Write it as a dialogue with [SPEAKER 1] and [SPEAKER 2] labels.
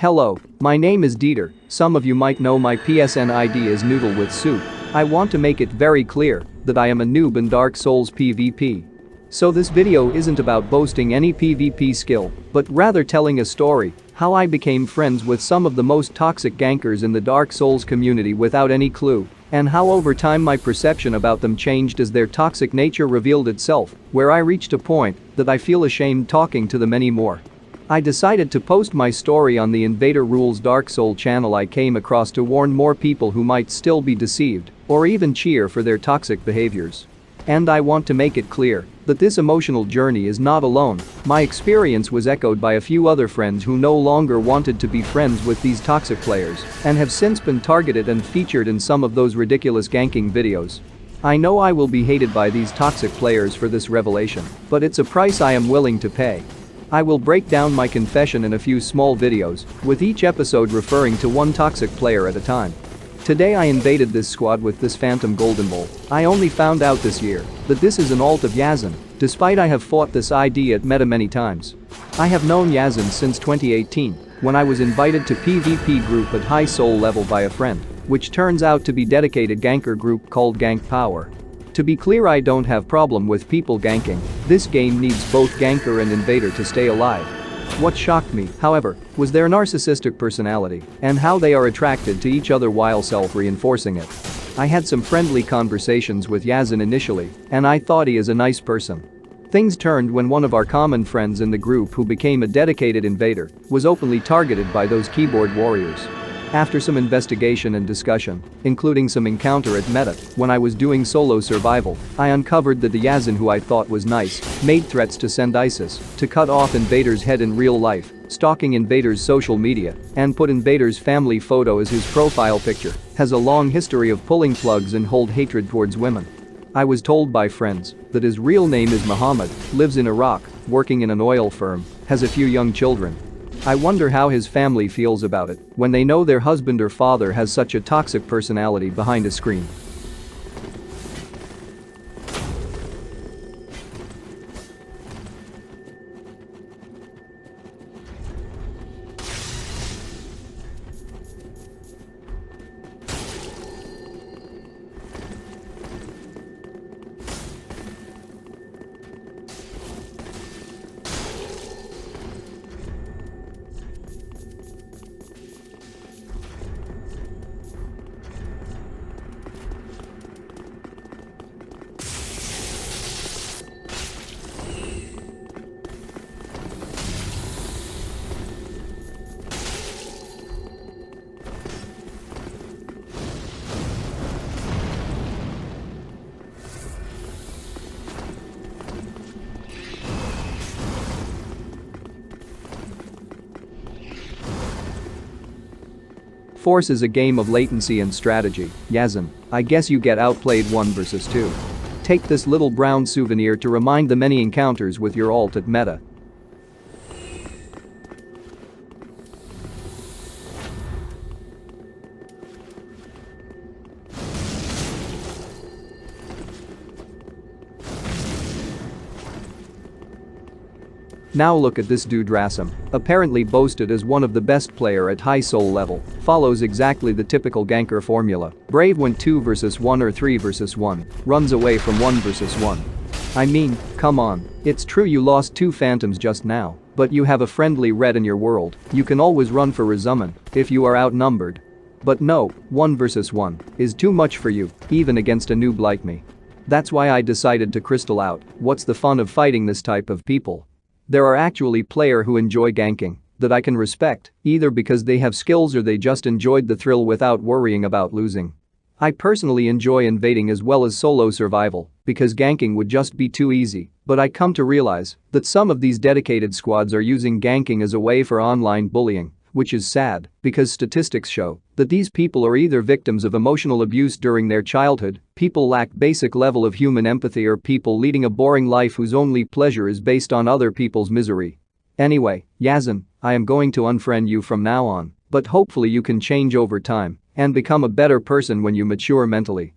[SPEAKER 1] Hello, my name is Dieter. Some of you might know my PSN ID is Noodle with Soup. I want to make it very clear that I am a noob in Dark Souls PvP. So this video isn't about boasting any PvP skill, but rather telling a story, how I became friends with some of the most toxic gankers in the Dark Souls community without any clue, and how over time my perception about them changed as their toxic nature revealed itself, where I reached a point that I feel ashamed talking to them anymore. I decided to post my story on the Invader Rules Dark Soul channel I came across to warn more people who might still be deceived or even cheer for their toxic behaviors. And I want to make it clear that this emotional journey is not alone. My experience was echoed by a few other friends who no longer wanted to be friends with these toxic players and have since been targeted and featured in some of those ridiculous ganking videos. I know I will be hated by these toxic players for this revelation, but it's a price I am willing to pay. I will break down my confession in a few small videos, with each episode referring to one toxic player at a time. Today I invaded this squad with this Phantom Golden Bull. I only found out this year that this is an alt of Yazin, despite I have fought this ID at meta many times. I have known Yazin since 2018, when I was invited to PvP group at high soul level by a friend, which turns out to be dedicated ganker group called Gank Power. To be clear, I don't have problem with people ganking. This game needs both ganker and invader to stay alive. What shocked me, however, was their narcissistic personality and how they are attracted to each other while self-reinforcing it. I had some friendly conversations with Yazin initially, and I thought he is a nice person. Things turned when one of our common friends in the group who became a dedicated invader was openly targeted by those keyboard warriors. After some investigation and discussion, including some encounter at meta when I was doing solo survival, I uncovered that the Yazin who I thought was nice made threats to send ISIS to cut off Invader's head in real life, stalking Invader's social media, and put Invader's family photo as his profile picture, has a long history of pulling plugs and hold hatred towards women. I was told by friends that his real name is Muhammad, lives in Iraq, working in an oil firm, has a few young children. I wonder how his family feels about it when they know their husband or father has such a toxic personality behind a screen. Force is a game of latency and strategy. Yazin, I guess you get outplayed 1 versus 2. Take this little brown souvenir to remind the many encounters with your alt at meta. Now look at this dude Rasim, apparently boasted as one of the best player at high soul level, follows exactly the typical ganker formula. Brave when 2 versus 1 or 3 versus 1, runs away from 1 versus 1. I mean, come on, it's true you lost 2 phantoms just now, but you have a friendly red in your world, you can always run for resummon if you are outnumbered. But no, 1 versus 1 is too much for you, even against a noob like me. That's why I decided to crystal out what's the fun of fighting this type of people. There are actually players who enjoy ganking that I can respect, either because they have skills or they just enjoyed the thrill without worrying about losing. I personally enjoy invading as well as solo survival because ganking would just be too easy, but I come to realize that some of these dedicated squads are using ganking as a way for online bullying, which is sad because statistics show that these people are either victims of emotional abuse during their childhood, people lack basic level of human empathy, or people leading a boring life whose only pleasure is based on other people's misery. Anyway, Yazin, I am going to unfriend you from now on, but hopefully you can change over time and become a better person when you mature mentally.